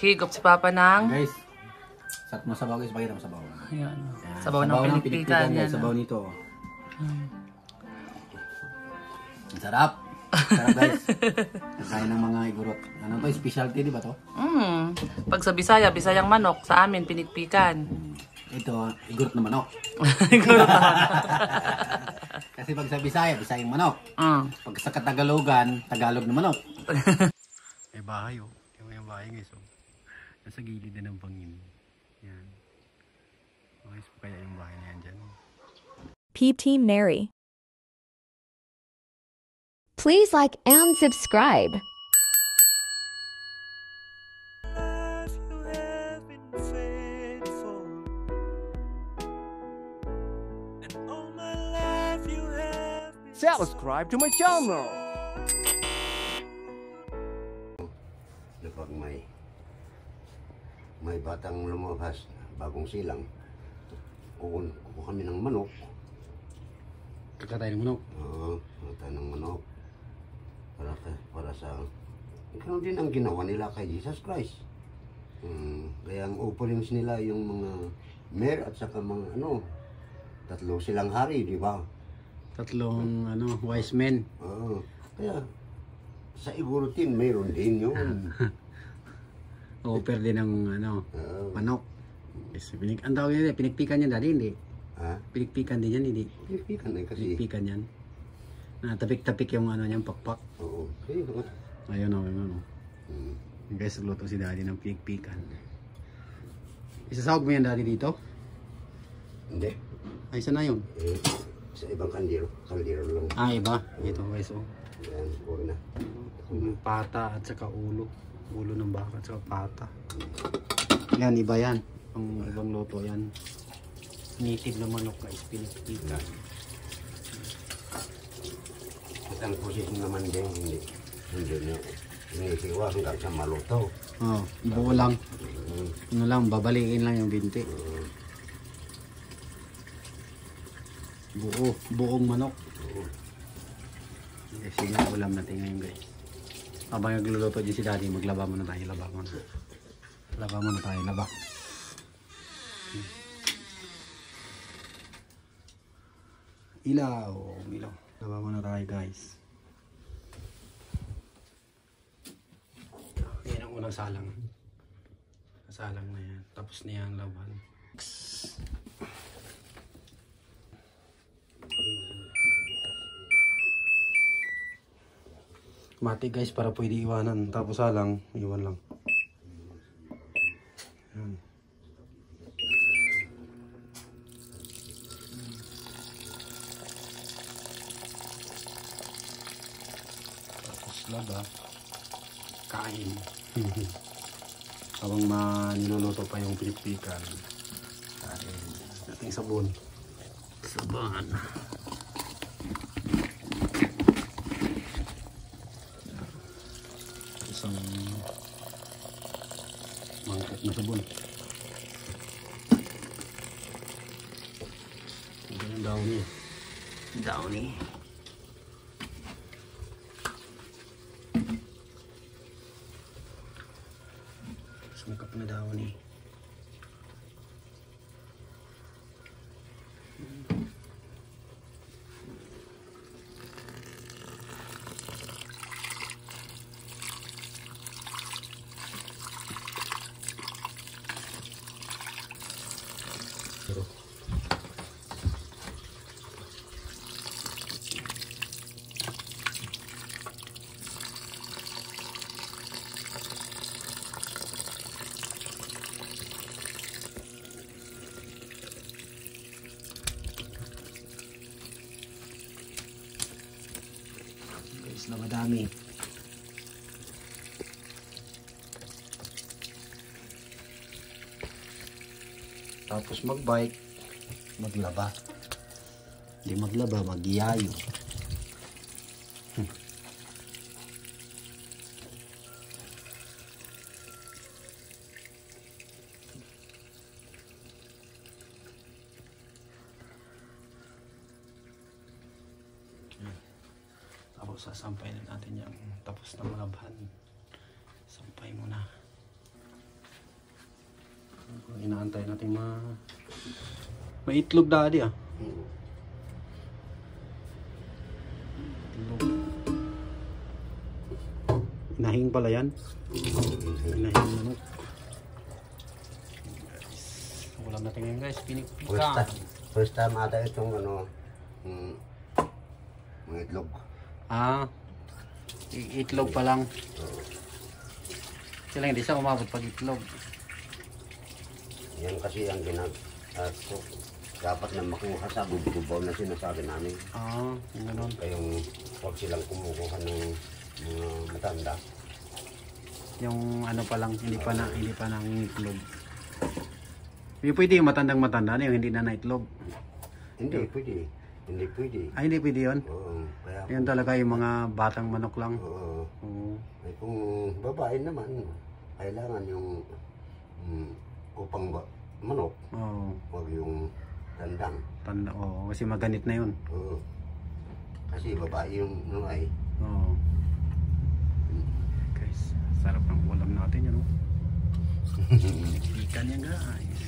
Higop si Papa ng... Guys, sat mo sabaw guys, pakita mo sabaw. Ayan. Sabaw ng pinikpikan. Guys, sabaw nito. Sarap. Sarap guys. Kakain ng mga igurot. Ano to? Specialty di ba to? Pag sa Bisaya, Bisayang manok. Sa amin, pinikpikan. Ito, igurot na manok. Igurot na manok. Kasi pag sa Bisaya, Bisayang manok. Pag sa Katagalogan, Tagalog na manok. May bahay oh. Yung bahay guys oh. Nasa gilid na ng bangin. Yan. Okay, so kaya yung bahay na yan dyan. Peep Team Neri. Please like and subscribe. Subscribe to my channel. Kapag may batang lumabas, bagong silang, kukuha kami ng manok. Kakatay ng manok? Oo, kakatay ng manok. Para sa... Ganun din ang ginawa nila kay Jesus Christ. Kaya ang offerings nila yung mga mayor at saka mga tatlo silang hari, di ba? Tatlong wise men. Oo. Kaya sa igurutin mayroon din yun. Offer din ng manok. Yes, ang tawag nila, pinikpikan yan dati, hindi? Ha? Pinikpikan din yan, hindi? Pinikpikan eh kasi. Pinikpikan yan. Tapik-tapik yung niyang pakpak. Oo. Ayun. Ayun o. Guys, luto si daddy ng pinikpikan. Isasawag mo yan daddy dito? Hindi. Ay, saan na yun? Sa ibang kaldero lang. Iba. Ito guys oh. Yan, huwag na. Pata at saka ulo. Ulo ng baka at saka pata. Yan, iba yan. Ang ibang luto yan. Native na manok guys, pinikpikan. At ang posisyon naman din, hindi nyo inisiwa hanggang sa maluto. Buo lang. Babalikin lang yung binti. Buong manok. Guys, yun yung ulam natin ngayon guys. Habang nagluluto din si daddy, maglaba muna tayo. Laba muna tayo. Ilaw. Laba muna tayo guys. Yan ang unang salang. Salang na yan. Tapos na yan laban. Mati guys para pwede iwanan. Tapos salang, iwan lang. Yan. Tapos laba. Kain. Habang niluluto pa yung pinikpikan. Kain. Ating sabon. Saban. Isang mangkot na sabon. Ito yung downy. Sangkap na downy. Guys, na madami. Tapos magbike, maglaba. Hindi maglaba, magyayo. Tapos sasampay na natin yung tapos na malabahan. Sampay muna. Inaantay natin maitlog daddy ah. Itlog. Inahing pala yan. Inahing manok. Ulam natin ngayon guys, pinikpika. First time ata itong mga itlog. Itlog pa lang. Sila hindi siya umabot pag itlog. Yan kasi ang dapat na makuha sa bubaw na sinasabi namin. Yung ganun. Kayong huwag silang kumukuha ng mga matanda. Yung ano pa lang, hindi pa nang itlog. Hindi pwede yung matandang-matanda na yung hindi na itlog. Hindi pwede. Hindi pwede. Hindi pwede yun? Oo. Kaya yan talaga yung mga batang manok lang. Oo. Ay, kung babae naman, kailangan yung upang manok. Oo. Huwag yung tandang. Oo, kasi maganit na yun. Oo. Kasi babae yung ay. Oo. Guys, sarap ng ulam natin yun. Ikan yan guys.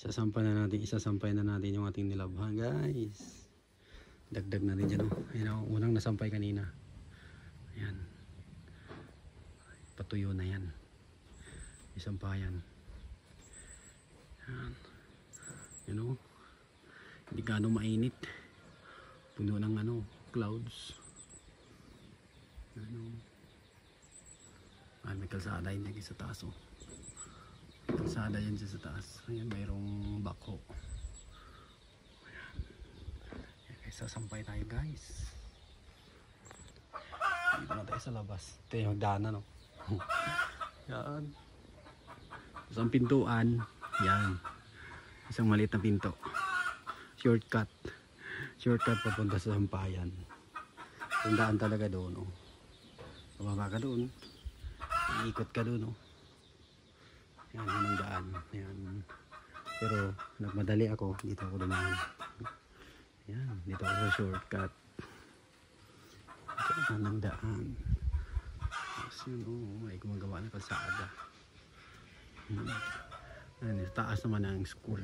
Isasampay na natin yung ating nilabhan guys. Dagdag na rin dyan. Ayan, unang nasampay kanina. Ayan. Patuyo na yan. Isampayan. Ayan. Yan o. Hindi gaano mainit. Puno ng clouds. May kalsada yun sa taas o. Kalsada yan sa taas. Ayan, mayroong bako. Ayan. Ayan, sasampay tayo guys. Dito na tayo sa labas. Ito yung hagdanan no. Yan. Tapos ang pintuan. Yan. Isang maliit na pinto. Shortcut. Shortcut papunta sa sampayan. Tandaan talaga doon oh. Bumaba ka doon. Iikot ka doon oh. Yan, yun ang daan. Yan. Pero nagmadali ako, dito ako dumaan. Yan, dito ako sa shortcut. Yan ang daan. Tapos yun, ay gumagawa ng kalsada. Yan, taas naman ang school.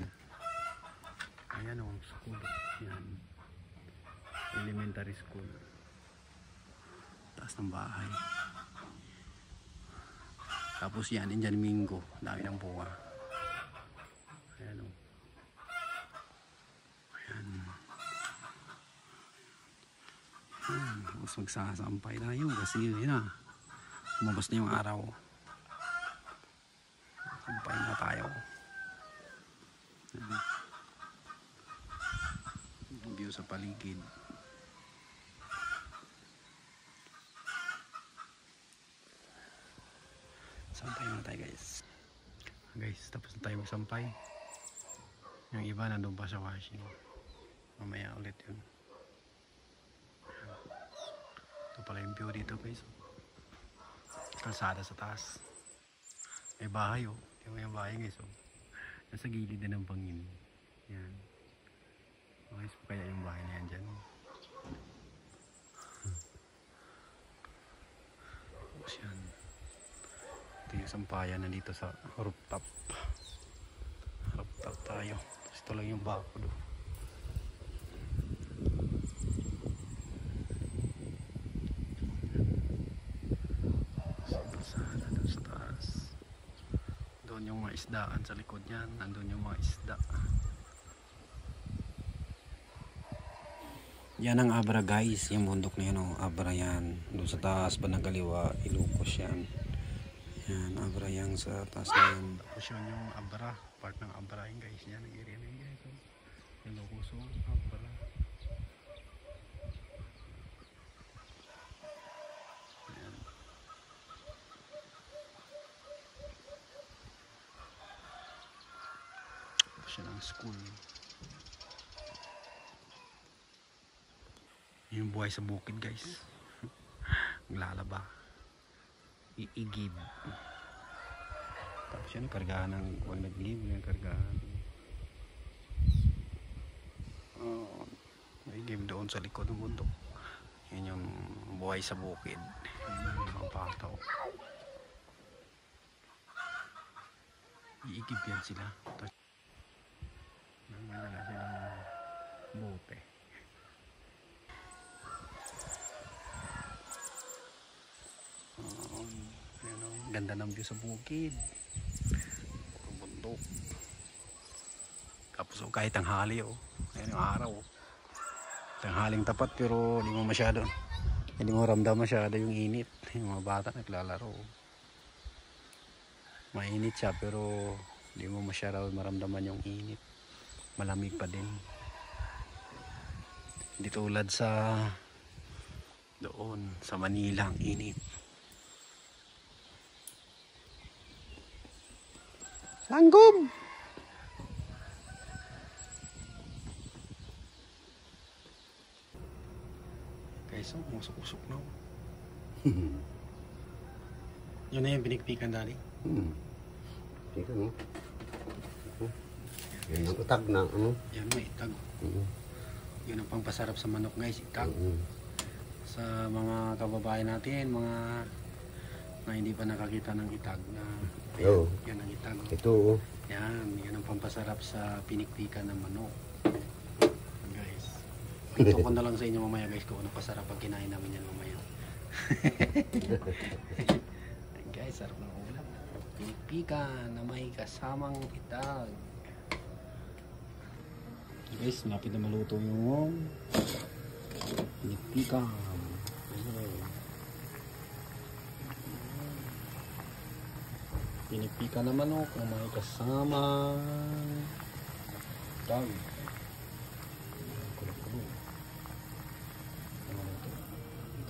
Ayan ang school. Yan. Elementary school. Taas ng bahay. Tapos yan, Indian Mingo. Dami ng bunga. Ayan o. Ayan. Ayan. Tapos magsasampay tayo kasi yun na. Lumabas na yung araw. Sampay na tayo. Ayan. View sa paligid. Sampay na tayo guys. Guys, tapos na tayo magsampay. Yung iba nandun pa sa washing. Mamaya ulit yun. Ito pala yung view dito guys. Kalsada sa taas. May bahay oh. Yung may bahay guys oh. Nasa gilid na ng bangin. Yan. Guys, kaya yung bahay na yan dyan. Tapos yan. Ito yung sampayan na dito sa rooftop. Rooftop tayo. Tapos ito lang yung bako doon. Sana doon sa taas. Doon yung mga isdaan sa likod yan. Nandun yung mga isda. Yan ang Abra guys. Yung bundok na yan o. Abra yan. Doon sa taas ba ng kaliwa. Ilocos yan. Yan, Abra yang sa taas na yan. Tapos yun yung Abra, part ng Abra yung guys. Yan, ang area na yun guys. Yung Ilocos, Abra. Yan. Tapos yun ang school. Yung buhay sa bukid guys. Maglalaba. Iigib. Tapos yan, kargahan ng huwag nag-give. Yan, kargahan. Iigib doon sa likod ng bundok. Yan yung buhay sa bukid. Yan yung mga pataw. Iigib yan sila. Nangala sila ng bote. Ganda ng view sa bukid. Puro bundok. Tapos kahit tanghali ayan yung araw. Tanghaling tapat pero hindi mo ramdam masyado yung init. Yung mga bata naglalaro. Mainit siya pero hindi mo masyado maramdaman yung init. Malamig pa din. Hindi tulad sa doon sa Manila ang init. Langgam! Guys, musok-usok na. Yun na yung pinikpikan dali. Tika no. Yan ang utag na ano. Yan may itag. Yun ang pangpasarap sa manok guys, itag. Sa mga kababayan natin, mga na hindi pa nakakita ng itag na yan ang itag. Ito Yan ang pampasarap sa pinikpikan ng manok. Guys. Ito ko na lang sa inyo mamaya guys kung ano pasarap pag kinain namin yan mamaya. Guys, sarap ng ulam. Pinikpikan na may kasamang itag. Guys, napit na maluto yung pinikpikan. Pinikpikan na manok na may kasamang itag. Kulo-kulo.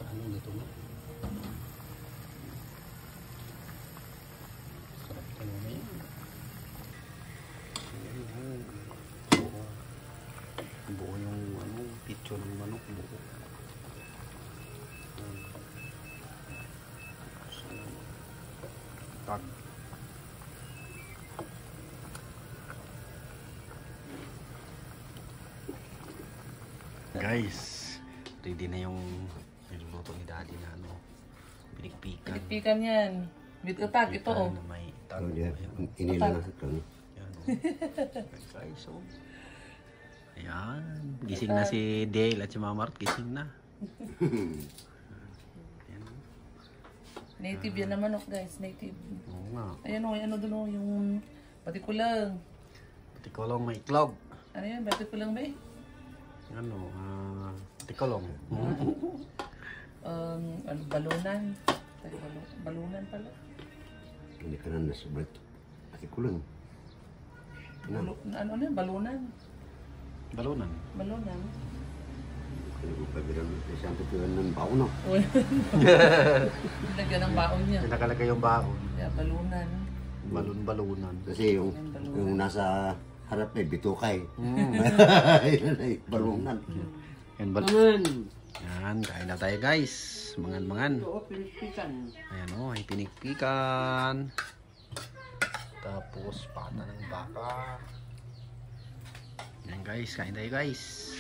Ano dito na? Sarap ka naman yan. Buo yung picture ng manok. Buo. Tag. Guys, ready na yung niluluto ni Daddy na pinikpikan. Pinikpikan yan. With utag, ito Na may itag. Inilang ito. Yan guys, ayan. Gising na si Dale at si Mama Mart. Gising na. Ayan. Native yan na manok guys, native. Oo nga. Ayan ano doon yung patikulang. Patikolong may iklog. Ano yan, patikulang ba eh? Patikolong. Balunan. Balunan pala. Hindi ka na nasubrat. Pati kulang. Ano na, balunan. Balunan. Balunan. Kaya ko pabiran isang tutulan ng baon no. Lagyan ng baon niya. Pinakalagay yung baon. Kaya balunan. Balunan. Kasi yung nasa harap ay bitukay. Yan ay balungan. Yan balunan. Yan, kain na tayo guys. Mangan-mangan. Ayan ay pinikpikan. Tapos pata ng baka. Yan guys, kain tayo guys.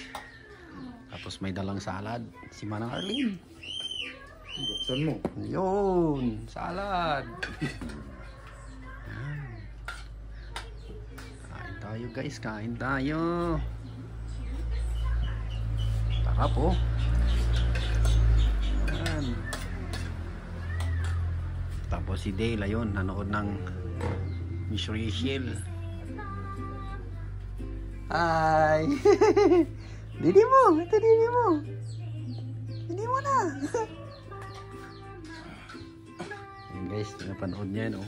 Tapos may dalang salad. Si Manang Arlene. Buksan mo. Yun, salad. Kain tayo guys, kain tayo. Tara po. Yan. Tapos si Dale, ayun, nanood ng Miss Rachel. Hi! Didi mo! Ito didi mo! Didi mo na! Ayan guys, napanood niya yan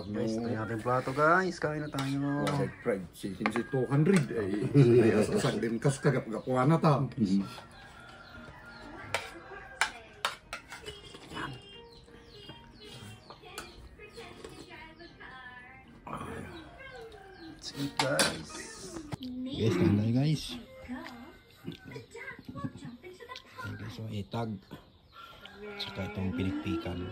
Guys, ito yung ating plato guys. Kain na tayo. Fried chicken si 200 ay sasak din kas kagap-gapuan na ta. Let's eat guys. Yes, kain tayo guys. Ayan guys, so itag. Saka itong pinikpikan.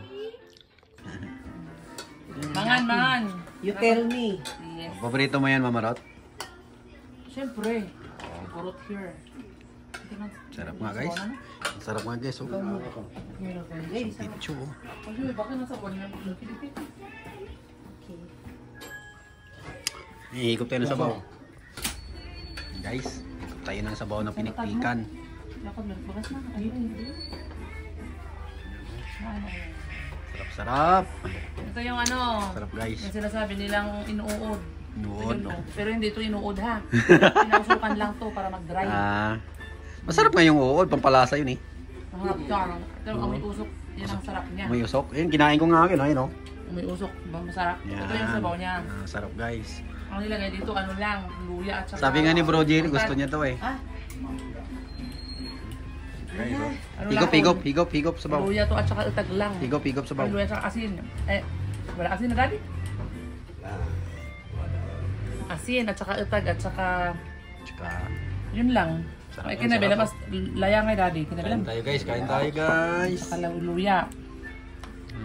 Mangan. You tell me. Yes. Paborito mo yan, Mama Rot? Siyempre. Purot here. Sarap nga guys. Sarap nga guys. Oh. Picho. Oh. Ihikop tayo ng sabaw. Guys, ikop tayo ng sabaw na pinikpikan. Sarap-sarap. Ito yung ano. Sarap guys. Yung sinasabi nilang inuud. Inuud. Pero hindi ito inuud ha. Pinausukan lang to para mag-dry. Masarap nga yung uod. Pampalasa yun eh. Ang harap ka. Pero ang may usok, yan ang sarap niya. May usok. Ayun, kinain ko nga akin. Ayun oh. May usok, masarap. Yan. Ito yung sabaw niya. Sarap guys. Ang nilagay dito, ano lang, luya at saka... Sabi nga ni Bro Jerry, gusto niya to eh. Ah? Guys, oh. Ano Higop sabaw. Luya to at saka utag lang. Higop sabaw. Luya at saka asin. Wala asin na daddy? Asin at saka utag at saka... Yun lang. Ay, kinabila mas layang ay daddy. Kinabila. Kain tayo guys. Saka luya.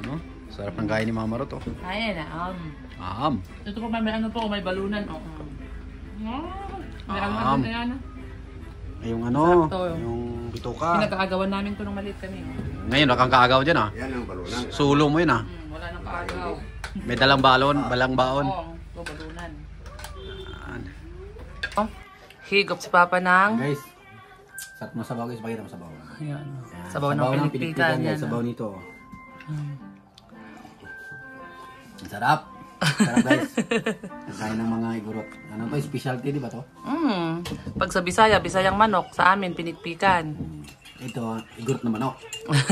Ano? Sarap ng kain ni Mama Rot oh. Ayan na. Ito po may ano po, may balunan. May ano na yan. Yung ano, yung bituka. Pinagkaagawan namin to nung maliit kami. Ngayon, nakang kaagaw dyan ah. Yan ang balunan. Sulo mo yun ah. Wala nang kaagaw. May dalang balang baon. Oo, ito balunan. Higop si Papa ng... Guys, sarap mo sabaw guys, pakita mo sabaw. Ayan. Sabaw ng pinikpikan. Sabaw nito. Sarap. Sarap guys. Kain ng mga igurot. Ano to? Specialty di ba to? Pag sa Bisaya, Bisayang manok. Sa amin, pinikpikan. Ito, igurot na manok.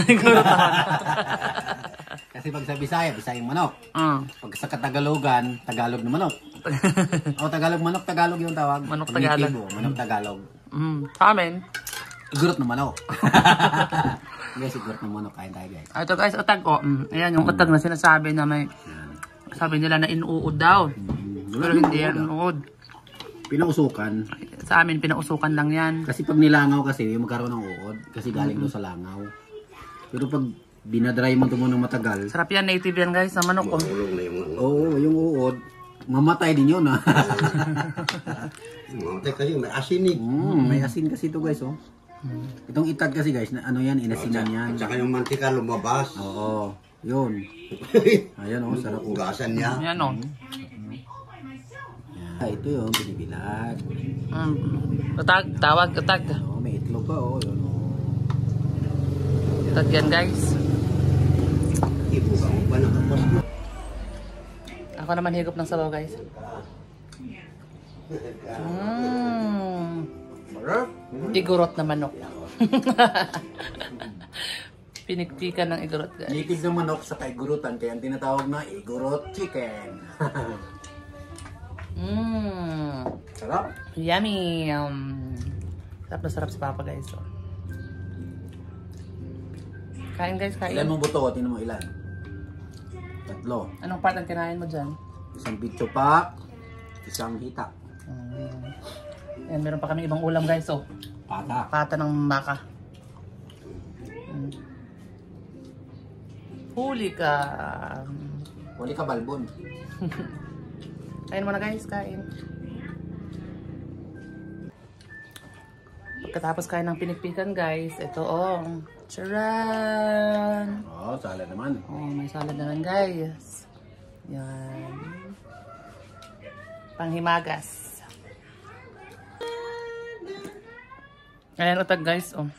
Igurot na manok. Kasi pag sa Bisaya, Bisayang manok. Pag sa Katagalogan, Tagalog na manok. O Tagalog manok, Tagalog yung tawag. Manok Tagalog. Manok Tagalog. Sa amin, igurot na manok. Guys, igurot na manok. Kain tayo guys. Ito guys, utag o. Ayan yung utag na sinasabi na may... Sabi nila na inuud daw. Pero hindi yan inuud. Pinausukan. Sa amin, pinausukan lang yan. Kasi pag nilangaw kasi, yung magkaroon ng uod. Kasi galing doon sa langaw. Pero pag binadry mo ito ng matagal. Sarap yan, native yan guys, sa manok. Mahulog na yung... Oo, yung uod. Mamatay din yun ha. Mamatay kasi may asin eh. May asin kasi ito guys oh. Itong itad kasi guys, na ano yan, inasinan yan. At saka yung mantika lumabas. Oo, yun. Ayan oh, sarap. Ugasan niya. Yan o. Ito yung binibilag. Utag, tawag, utag. Oh, may itlog pa oh. Yun, oh. Utag yan guys. Ibuka mo ba nakapas mo? Ako naman higop ng sabaw guys. Igurot na manok. Pinikpikan ng igurot guys. Native ng manok sa kaigurutan, kaya ang tinatawag na igurot chicken. Sarap. Yummy. Sarap na sarap si Papa guys. So. Kain guys, kain. Ilan mo buto? Tinan mo ilan? 3. Anong part ang kinain mo dyan? Isang pitso pa, isang hita. Ayan, meron pa kami ibang ulam guys. So. Pata. Pata ng baka. Huli ka. Huli ka balbon. Kain mo na guys, kain. Pagkatapos kain ng pinikpikan guys, ito oh. Charan! Oh, salad naman. Oh, may salad naman guys. Yan. Panghimagas. Ayan, utag guys. Oh.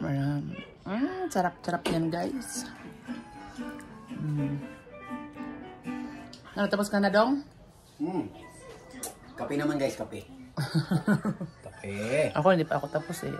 Ayan. Sarap-sarap yan guys. Ano, tapos ka na dong? Kape naman guys, kape. Kape. Ako, hindi pa ako tapos eh.